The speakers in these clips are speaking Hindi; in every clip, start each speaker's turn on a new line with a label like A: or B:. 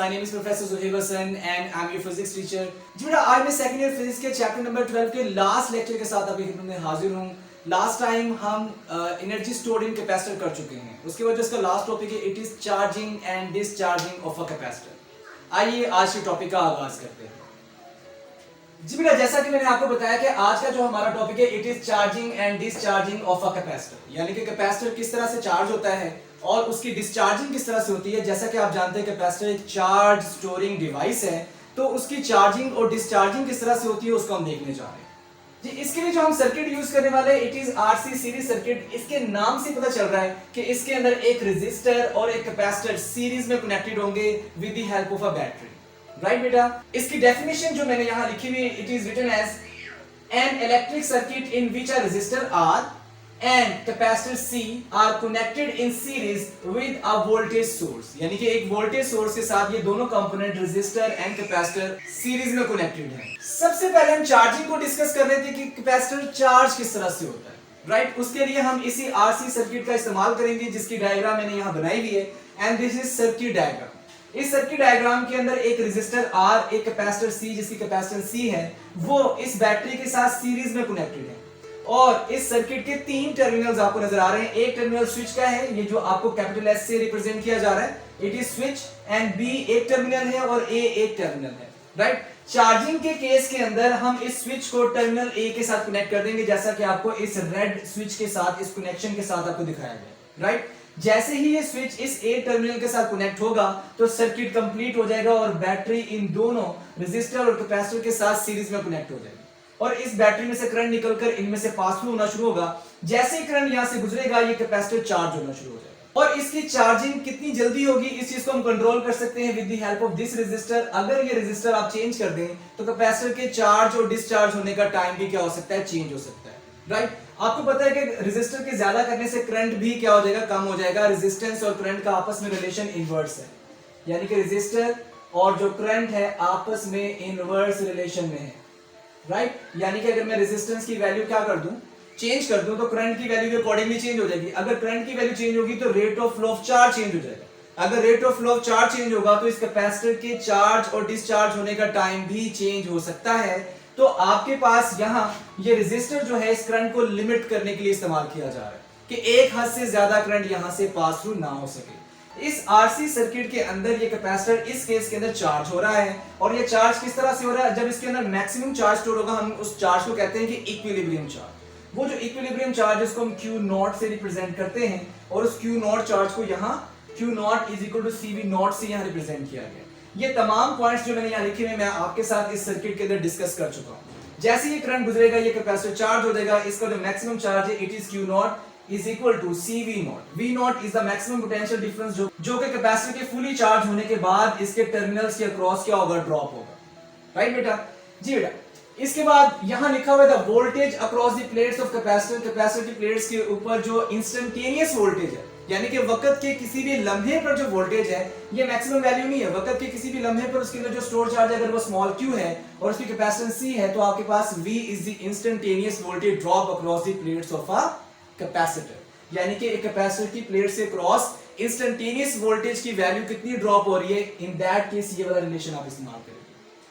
A: My name is Professor Zuhaib Hassan and I'm your physics teacher. जी बेटा आज मैं सेकंड ईयर फिजिक्स के चैप्टर नंबर 12 के लास्ट लेक्चर के साथ आपकी खिदमत में हाजिर हूँ. लास्ट टाइम हम एनर्जी स्टोर्ड इन कैपेसिटर कर चुके हैं. उसके बाद जो इसका लास्ट टॉपिक है it is charging and discharging of a capacitor. आइए आज के टॉपिक का आगाज करते हैं. जी बेटा जैसा कि मैंने आपको बताया कि आज का जो हमारा टॉपिक है it is charging and discharging of a capacitor, यानी कि कैपेसिटर किस तरह से चार्ज होता है और उसकी डिस्चार्जिंग किस तरह से होती है. जैसा कि आप जानते हैं कैपेसिटर एक चार्ज स्टोरिंग डिवाइस है, तो उसकी चार्जिंग और डिस्चार्जिंग किस तरह से होती है उसको हम देखने जा रहे हैं. जी इसके लिए जो हम सर्किट यूज करने वाले हैं it is RC series circuit. इसके नाम से पता चल रहा है कि इसके अंदर एक रेजिस्टर और एक कैपेसिटर सीरीज में कनेक्टेड होंगे with the help of a battery. Right बेटा, इसकी डेफिनेशन जो मैंने यहां लिखी हुई it is written as an electric circuit in which a resistor R and capacitor C are connected in series with a voltage source. यानी कि एक वोल्टेज सोर्स के साथ ये दोनों component resistor and capacitor series में कनेक्टेड हैं. सबसे पहले हम चार्जिंग को डिस्कस कर रहे थे कि कैपेसिटर चार्ज किस तरह से होता है. राइट, उसके लिए हम इसी आरसी सर्किट का इस्तेमाल करेंगे जिसकी डायग्राम मैंने यहाँ बनाई हुई है and this is circuit diagram. इस सर्किट डायग्राम के अंदर एक रेजिस्टर R, एक कैपेसिटर C जिसकी कैपेसिटेंस C है, वो इस बैटरी के साथ सीरीज में कनेक्टेड है. और इस सर्किट के तीन टर्मिनल्स आपको नजर आ रहे हैं. एक टर्मिनल स्विच का है, ये जो आपको कैपिटल S से रिप्रेजेंट किया जा रहा है, it is switch. And B एक टर्मिनल है और A एक टर्मिनल है. राइट, चार्जिंग के केस के अंदर हम इस स्विच को टर्मिनल A के साथ कनेक्ट कर देंगे जैसा कि आपको इस रेड स्विच के साथ, इस कनेक्शन के साथ आपको दिखाया गया. राइट, जैसे ही ये स्विच इस A टर्मिनल के साथ कनेक्ट होगा तो सर्किट कंप्लीट हो जाएगा और बैटरी इन दोनों रेजिस्टर और कैपेसिटर के साथ सीरीज में कनेक्ट हो जाएगी और इस बैटरी में से करंट निकलकर इनमें से पास थ्रू होना शुरू होगा. जैसे ही करंट यहां से गुजरेगा ये कैपेसिटर चार्ज होना शुरू हो जाएगा. और इसकी चार्जिंग कितनी जल्दी होगी इस चीज को हम कंट्रोल कर सकते हैं with the help of this resistor. अगर ये रेजिस्टर आप चेंज कर दें तो कैपेसिटर के चार्ज और डिस्चार्ज होने का टाइम भी क्या हो सकता है, चेंज हो सकता है. राइट, आपको पता है कि रेजिस्टर के ज्यादा करने से करंट भी क्या हो जाएगा, कम हो जाएगा. रेजिस्टेंस और करंट का आपस में रिलेशन इनवर्स है, यानी कि रेजिस्टर और जो करंट है आपस में इनवर्स रिलेशन में है. राइट, यानी कि अगर मैं रेजिस्टेंस की वैल्यू क्या कर दूं, चेंज कर दूं, तो करंट की वैल्यू भी अकॉर्डिंगली चेंज हो जाएगी. अगर करंट की वैल्यू चेंज होगी तो rate of flow of charge change हो जाएगा. अगर rate of flow of charge change होगा तो इस कैपेसिटर के चार्ज और डिस्चार्ज होने का टाइम भी चेंज हो सकता है. तो आपके पास यहाँ ये रेजिस्टर जो है इस करंट को लिमिट करने के लिए इस्तेमाल किया जा रहा है कि एक हद से ज्यादा करंट यहां से पास थ्रू ना हो सके. इस आरसी सर्किट के अंदर ये कैपेसिटर इस केस के अंदर चार्ज हो रहा है और ये चार्ज किस तरह से हो रहा है, जब इसके अंदर मैक्सिमम चार्ज स्टोर होगा हम उस चार्ज को कहते हैं कि इक्विलिब्रियम चार्ज. वो जो इक्विलिब्रियम चार्ज है उसको हम Q नॉट से रिप्रेजेंट करते हैं और उस Q नॉट चार्ज को यहाँ Q naught is equal to CV naught से यहाँ रिप्रेजेंट किया गया. ये तमाम पॉइंट्स जो मैंने यहाँ लिखे हुए मैं आपके साथ इस सर्किट के अंदर डिस्कस कर चुका हूँ. जैसे ये करंट गुजरेगा ये कैपेसिटर चार्ज हो जाएगा. इसका जो मैक्सिमम चार्ज है it is Q not is equal to CV naught. V naught is the maximum potential difference जो कि कैपेसिटर के फुली चार्ज होने के बाद इसके टर्मिनल्स के अक्रॉस क्या होगा, ड्रॉप होगा. राइट बेटा, जी बेटा. इसके बाद यहां लिखा हुआ है the voltage across the plates of capacitor. Capacitor की प्लेट्स के ऊपर जो इंस्टेंटेनियस वोल्टेज है, यानी कि वक्त के किसी भी लम्हे पर जो वोल्टेज है ये मैक्सिमम वैल्यू नहीं है. वक्त के किसी भी लम्हे पर उसके अंदर जो स्टोर चार्ज है अगर वो स्मॉल q है और उसकी कैपेसिटेंस C है तो आपके पास V is the instantaneous voltage drop across the plates of a capacitor. यानी कि एक कैपेसिटर की प्लेट से क्रॉस इंस्टेंटेनियस वोल्टेज की वैल्यू कितनी ड्रॉप हो रही है, इन दैट केस ये वाला रिलेशन आप इस्तेमाल करेंगे.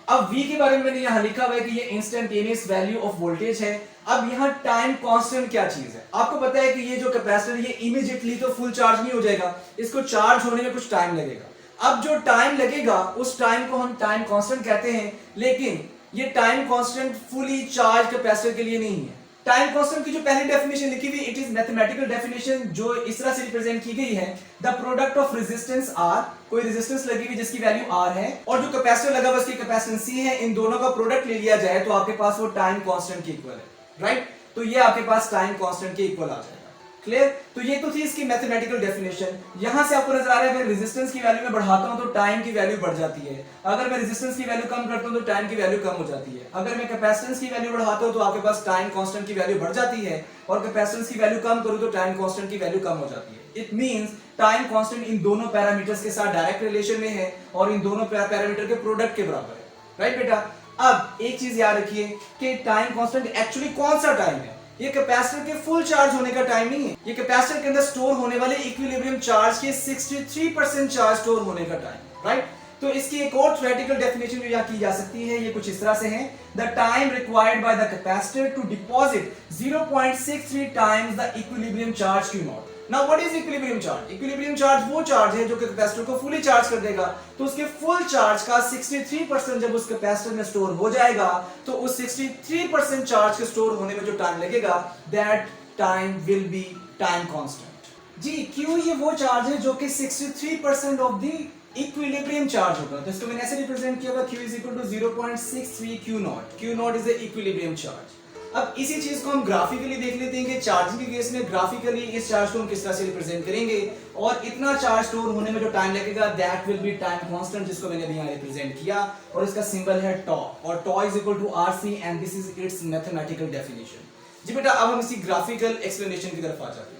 A: अब V के बारे में मैंने यहां लिखा हुआ है कि ये इंस्टेंटेनियस वैल्यू ऑफ वोल्टेज है. अब यहां टाइम कांस्टेंट क्या चीज है, आपको पता है कि ये जो कैपेसिटर ये इमीडिएटली तो फुल चार्ज नहीं हो जाएगा, इसको चार्ज होने में कुछ टाइम लगेगा. अब जो टाइम लगेगा उस टाइम को हम टाइम कांस्टेंट कहते हैं, लेकिन ये time constant fully charge capacitor के लिए नहीं है. टाइम कांस्टेंट की जो पहली डेफिनेशन लिखी हुई इट इज मैथमेटिकल डेफिनेशन जो इस तरह से रिप्रेजेंट की गई है the product of resistance R, कोई रेजिस्टेंस लगी हुई जिसकी वैल्यू R है और जो कैपेसिटर लगा हुआ उसकी कैपेसिटेंस C है, इन दोनों का प्रोडक्ट ले लिया जाए तो आपके पास वो टाइम कांस्टेंट के इक्वल है. राइट, तो ये आपके पास टाइम कांस्टेंट के इक्वल आ जाएगा. क्लियर, तो ये तो थी इसकी मैथमेटिकल डेफिनेशन. यहां से आपको नजर आ रहा है अगर रेजिस्टेंस की वैल्यू में बढ़ाता हूं तो टाइम की वैल्यू बढ़ जाती है, अगर मैं रेजिस्टेंस की वैल्यू कम करता हूं तो टाइम की वैल्यू कम हो जाती है, अगर मैं कैपेसिटेंस की वैल्यू बढ़ाता हूं तो आपके पास टाइम कांस्टेंट की वैल्यू बढ़ जाती है और कैपेसिटेंस की वैल्यू कम करूं तो टाइम कांस्टेंट की वैल्यू कम हो जाती है. It means time constant in दोनों पैरामीटर्स के साथ डायरेक्ट रिलेशन में है और इन दोनों पैरामीटर के प्रोडक्ट के बराबर है. राइट बेटा, अब एक चीज याद रखिए कि टाइम कांस्टेंट एक्चुअली कौन सा टाइम है, ये कैपेसिटर के फुल चार्ज होने का टाइम नहीं है, ये कैपेसिटर के अंदर स्टोर होने वाले इक्विलिब्रियम चार्ज के 63% चार्ज स्टोर होने का टाइम. राइट, तो इसकी एक और थ्योरेटिकल डेफिनेशन जो यहाँ की जा सकती है ये कुछ इस तरह से है, the time required by the capacitor to deposit 0.63 times the equilibrium charge Q naught. Now what is equilibrium charge? Equilibrium charge वो चार्ज है जो कि कैपेसिटर को फुली चार्ज कर देगा। तो उसके फुल चार्ज का 63% जब उस कैपेसिटर में स्टोर हो जाएगा तो उस 63% चार्ज के स्टोर होने में जो टाइम लगेगा that time will be time constant. जी Q ये वो चार्ज है जो कि 63% ऑफ द इक्विलिब्रियम चार्ज होगा। तो इसको मैंने ऐसे रिप्रेजेंट किया हुआ Q is equal to 0.63 Q not. Q naught is the equilibrium charge. अब इसी चीज को हम ग्राफिकली देख लेते हैं कि चार्जिंग के केस में ग्राफिकली इस चार्ज को हम किस तरह से रिप्रेजेंट करेंगे और इतना चार्ज स्टोर होने में जो टाइम लगेगा that will be time constant, जिसको मैंने अभी यहाँ रिप्रेजेंट किया और इसका सिंबल है टॉ और tau is equal to RC and this is its mathematical definition. जी बेटा अब हम इसी ग्राफिकल एक्सप्लेनेशन की तरफ आ जाते हैं।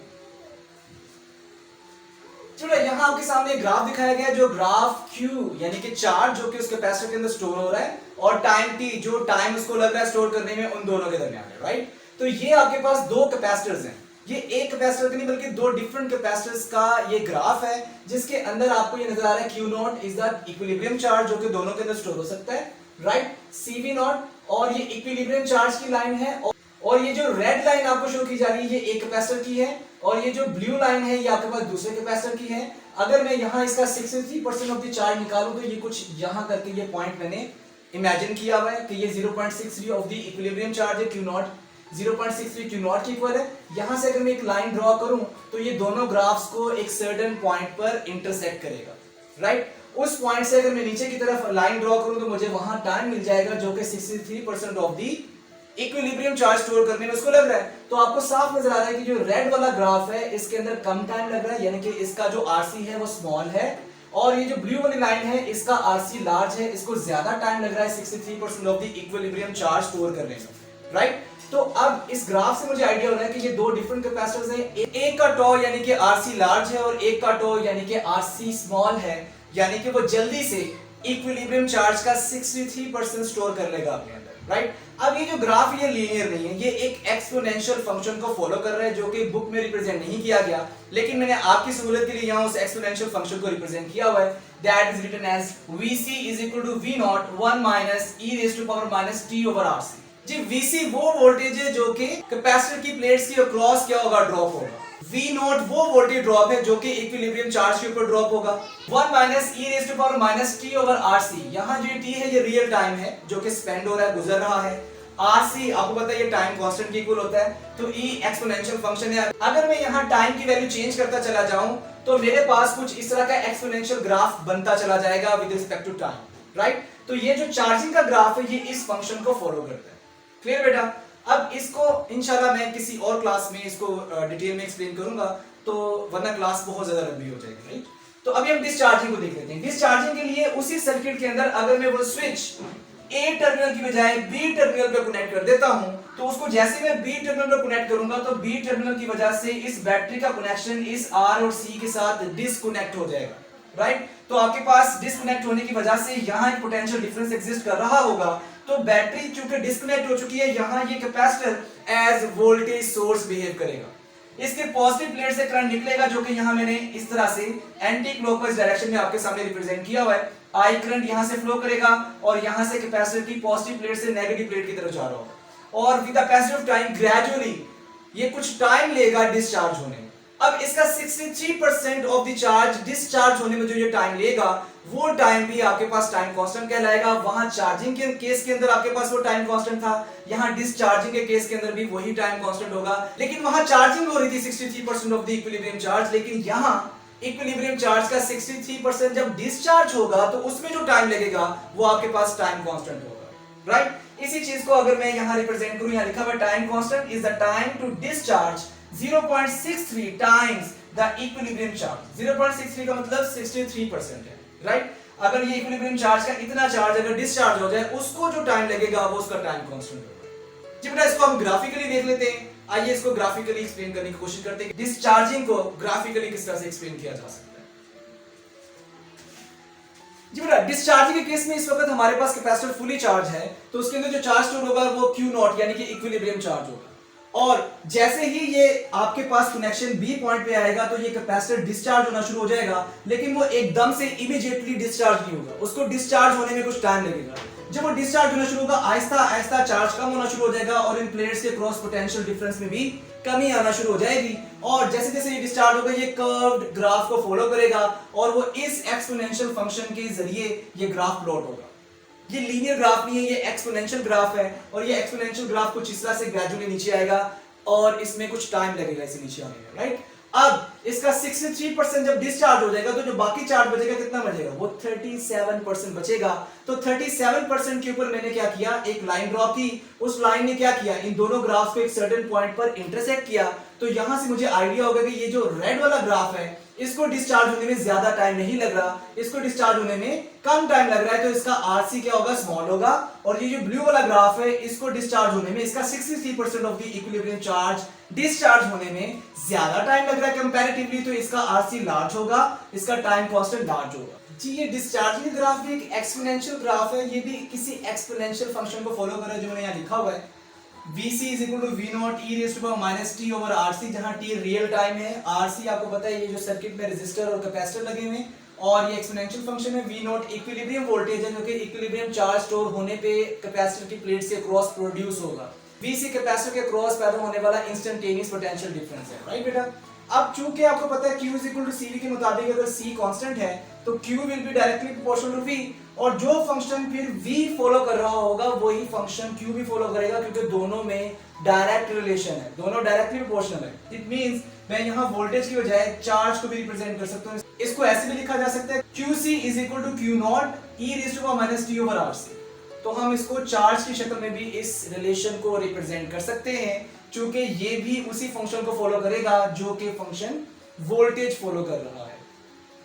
A: चलो यहाँ आपके सामने एक ग्राफ दिखाया गया है जो ग्राफ Q यानी कि चार्ज जो कि उस कैपेसिटर के अंदर स्टोर हो रहा है और टाइम T जो टाइम उसको लग रहा है स्टोर करने में उन दोनों के दरमियान है, राइट। तो ये आपके पास दो कैपेसिटर्स हैं, ये एक कैपेसिटर का नहीं बल्कि दो डिफरेंट कैपेसिटर्स का ये ग्राफ है जिसके अंदर आपको ये नजर आ रहा है Q naught is the equilibrium charge जो कि दोनों के अंदर स्टोर हो सकता है, राइट। CV नॉट और ये इक्विलिब्रियम चार्ज की लाइन है और ये जो रेड लाइन आपको शो की जा रही है ये एक कैपेसिटर की है और ये जो ब्लू लाइन है ये आपके पास दूसरे कैपेसिटर की है। अगर मैं यहाँ इसका 63% ऑफ द चार्ज निकालूं तो ये कुछ यहाँ करके ये पॉइंट मैंने इमेजिन किया हुआ है कि ये 0.63 ऑफ द इक्विलिब्रियम चार्ज है Q नॉट, 0.63 Q नॉट की इक्वल है। यहाँ से अगर मैं एक लाइन ड्रॉ करूं तो ये दोनों ग्राफ्स को एक सर्टेन पॉइंट पर इंटरसेक्ट करेगा, राइट। उस पॉइंट से अगर मैं नीचे की तरफ लाइन ड्रॉ करूं तो मुझे वहां टाइम मिल जाएगा जो कि 63% of the equilibrium charge store करने में उसको लग रहा है। तो आपको साफ नजर आ रहा है कि जो रेड वाला ग्राफ है इसके अंदर कम टाइम लग रहा है यानी कि इसका जो RC है वो स्मॉल है और ये जो ब्लू वाली लाइन है इसका RC लार्ज है, इसको ज्यादा टाइम लग रहा है 63% of the equilibrium charge store करने में, राइट। तो अब इस ग्राफ से मुझे आइडिया हो रहा है कि ये दो डिफरेंट कैपेसिटर्स हैं, एक का टॉ यानी कि RC लार्ज है और एक का टॉ यानी कि RC स्मॉल है, यानी कि वो जल्दी से इक्विलिब्रियम चार्ज का 63% स्टोर कर लेगा अपने अंदर, राइट। अब ये जो ग्राफ ये लीनियर नहीं है, ये एक एक्सपोनेंशियल फंक्शन को फॉलो कर रहा है जो कि बुक में रिप्रेजेंट नहीं किया गया, लेकिन मैंने आपकी सहूलियत के लिए यहाँ उस एक्सपोनेंशियल फंक्शन को रिप्रेजेंट किया हुआ है। That is written as Vc is equal to V naught 1 minus e raised to power minus t over RC। Ji Vc वो वोल्टेज है जो कि कैपेसिटर की प्लेट्स के अक्रॉस क्या होगा, ड्रॉप होगा। V नॉट वो वोल्टेज ड्रॉप है जो कि इक्विलिब्रियम चार्ज के ऊपर ड्रॉप होगा। 1 minus e raised to power minus t over RC, यहाँ जो t है ये रियल टाइम है जो कि स्पेंड हो रहा है, गुजर रहा है। RC आपको पता है ये टाइम कांस्टेंट के इक्वल होता है, तो e एक्सपोनेंशियल फंक्शन है। अगर मैं यहाँ टाइम की वैल्यू चेंज करता चला जाऊं तो मेरे पास कुछ इस तरह का एक्सपोनेंशियल ग्राफ बनता चला जाएगा with respect to time, right. तो ये जो चार्जिंग का ग्राफ है ये इस फंक्शन को फॉलो करता है, क्लियर बेटा। अब इसको इंशाल्लाह मैं किसी और क्लास में इसको डिटेल में एक्सप्लेन करूंगा, तो वरना क्लास बहुत ज्यादा लंबी हो जाएगी, राइट। तो अभी हम डिस्चार्जिंग को देख लेते हैं। डिस्चार्जिंग के लिए उसी सर्किट के अंदर अगर मैं वो स्विच A टर्मिनल की बजाय B टर्मिनल पे कनेक्ट कर देता हूं तो उसको जैसे मैं B टर्मिनल पे कनेक्ट करूंगा तो B टर्मिनल की वजह से इस बैटरी का कनेक्शन इस R और C के साथ डिस्कनेक्ट हो जाएगा, राइट। तो आपके पास डिस्कनेक्ट होने की वजह से यहाँ एक पोटेंशियल डिफरेंस एग्जिस्ट कर रहा होगा, तो बैटरी चूंकि डिस्कनेक्ट हो चुकी है यहाँ ये capacitor as voltage source behave करेगा। इसके पॉजिटिव प्लेट से करंट निकलेगा जो कि यहाँ मैंने इस तरह से एंटी क्लॉकवाइज डायरेक्शन में आपके सामने रिप्रेजेंट किया हुआ है। I करंट यहाँ से फ्लो करेगा और यहाँ से कैपेसिटर की पॉजिटिव प्लेट से नेगेटिव प्लेट की तरफ जा रहा होगा और with the passage of time gradually ये कुछ टाइम लेगा डिस्चार्ज होने में। अब इसका 63% ऑफ द चार्ज डिस्चार्ज होने में जो ये टाइम लेगा वो टाइम भी आपके पास टाइम कांस्टेंट कहलाएगा। वहां चार्जिंग के केस के अंदर आपके पास वो टाइम कांस्टेंट था, यहाँ डिस्चार्जिंग के केस के अंदर भी वही टाइम कांस्टेंट होगा, लेकिन वहां चार्जिंग हो रही थी 63% ऑफ द इक्विलिब्रियम चार्ज, लेकिन यहाँ इक्विलिब्रियम चार्ज का 63% जब डिस्चार्ज होगा तो उसमें जो टाइम लगेगा वो आपके पास टाइम कांस्टेंट होगा, राइट। इसी चीज को अगर मैं यहाँ रिप्रेजेंट करूं, यहाँ लिखा हुआ time constant is the time to discharge 0.63 times the equilibrium charge. 0.63 का मतलब 63% है, राइट। अगर ये इक्विलिब्रियम चार्ज का इतना चार्ज अगर डिस्चार्ज हो जाए उसको जो टाइम लगेगा वो उसका टाइम कांस्टेंट होगा। जी बेटा इसको हम ग्राफिकली देख लेते हैं। आइए इसको ग्राफिकली एक्सप्लेन करने की कोशिश करते हैं, डिस्चार्जिंग को ग्राफिकली किस तरह से एक्सप्लेन किया जा सकता है। जी बेटा डिस्चार्जिंग के केस में इस वक्त हमारे पास कैपेसिटर फुली चार्ज है तो उसके अंदर जो चार्ज स्टोर होगा वो Q नॉट यानी कि इक्विलिब्रियम चार्ज होगा। और जैसे ही ये आपके पास कनेक्शन बी पॉइंट पे आएगा तो ये कैपेसिटर डिस्चार्ज होना शुरू हो जाएगा, लेकिन वो एकदम से इमीडिएटली डिस्चार्ज नहीं होगा, उसको डिस्चार्ज होने में कुछ टाइम लगेगा। जब वो डिस्चार्ज होना शुरू होगा, आहिस्ता आहिस्ता चार्ज कम होना शुरू हो जाएगा और इन प्लेट्स के क्रॉस पोटेंशियल डिफरेंस में भी कमी आना शुरू हो जाएगी। और जैसे जैसे ये डिस्चार्ज होगा, ये कर्व्ड ग्राफ को फॉलो करेगा और वो इस एक्सपोनेंशियल फंक्शन के जरिए ये ग्राफ प्लॉट होगा। ये लीनियर ग्राफ नहीं है, ये एक्सपोनेंशियल ग्राफ है, और ये एक्सपोनेंशियल ग्राफ कुछ इस तरह से ग्रेजुअली नीचे आएगा और इसमें कुछ टाइम लगेगा इसे नीचे आने में, राइट। अब इसका 63% जब डिस्चार्ज हो जाएगा तो जो बाकी चार्ज बचेगा कितना बचेगा, वो 37% बचेगा। तो 37% के ऊपर मैंने क्या किया, एक लाइन ड्रॉ की, उस लाइन ने क्या किया, इन दोनों ग्राफ्स को एक सर्टेन पॉइंट पर इंटरसेक्ट किया। तो यहां से मुझे आइडिया होगा कि ये जो रेड वाला ग्राफ है इसको डिस्चार्ज होने में ज्यादा टाइम नहीं लग रहा, इसको डिस्चार्ज होने में कम टाइम लग रहा है, तो इसका आरसी क्या होगा, स्मॉल होगा। और ये जो ब्लू वाला ग्राफ है इसको डिस्चार्ज होने में, इसका 63% of the equilibrium charge discharge होने में ज्यादा टाइम लग रहा है कंपैरेटिवली, तो इसका आरसी लार्ज होगा, इसका टाइम कांस्टेंट लार्ज होगा। जी, ये डिस्चार्जिंग ग्राफ भी एक एक्सपोनेंशियल ग्राफ है, ये भी किसी एक्सपोनेंशियल फंक्शन को फॉलो कर रहा है जो मैंने यहाँ लिखा हुआ है, Vc is equal to V naught e raised to power minus t over RC, जहाँ t रियल टाइम है, RC आपको पता है ये जो सर्किट में रेजिस्टर और कैपेसिटर लगे हुए हैं, और ये एक्सपोनेंशियल फंक्शन है। V naught इक्विलिब्रियम वोल्टेज है, जो कि इक्विलिब्रियम चार्ज स्टोर होने पे कैपेसिटर की प्लेट्स के क्रॉस प्रोड्यूस होगा। Vc कैपेसिटर के क्रॉस पैदा होने वाला इंस्टेंटेनियस पोटेंशियल डिफरेंस है, राइट बेटा। अब चूंकि आपको पता है Q is equal to CV के मुताबिक अगर C कांस्टेंट है तो Q will be directly proportional to V, और जो फंक्शन फिर V फॉलो कर रहा होगा वही फंक्शन Q भी फॉलो करेगा, क्योंकि दोनों में डायरेक्ट रिलेशन है, दोनों डायरेक्टली प्रोपोर्शनल है। इट मींस मैं यहाँ वोल्टेज की बजाय चार्ज को भी रिप्रेजेंट कर सकता हूँ। इसको ऐसे भी लिखा जा सकता है QC is equal to Q naught e raised to power minus t over RC। तो हम इसको चार्ज की शक्ल में भी इस रिलेशन को रिप्रेजेंट कर सकते हैं, क्योंकि ये भी उसी फंक्शन को फॉलो करेगा जो कि फंक्शन वोल्टेज फॉलो कर रहा है,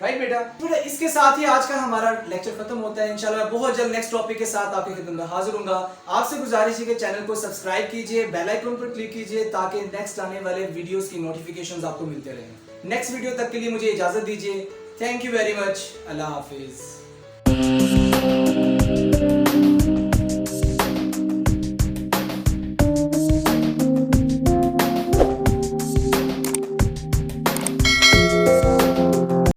A: राइट बेटा। तो इसके साथ ही आज का हमारा लेक्चर खत्म होता है। इंशाल्लाह बहुत जल्द नेक्स्ट टॉपिक के साथ आपके खिदमत में हाजिर होऊंगा। आपसे गुजारिश है कि चैनल को सब्सक्राइब कीजिए, बेल आइकन पर क्लिक कीजिए, ताकि नेक्स्ट आने वाले वीडियोस की नोटिफिकेशंस आपको मिलते रहें। नेक्स्ट वीडियो तक के लिए मुझे इजाजत दीजिए। Thank you very much. Allah Hafiz.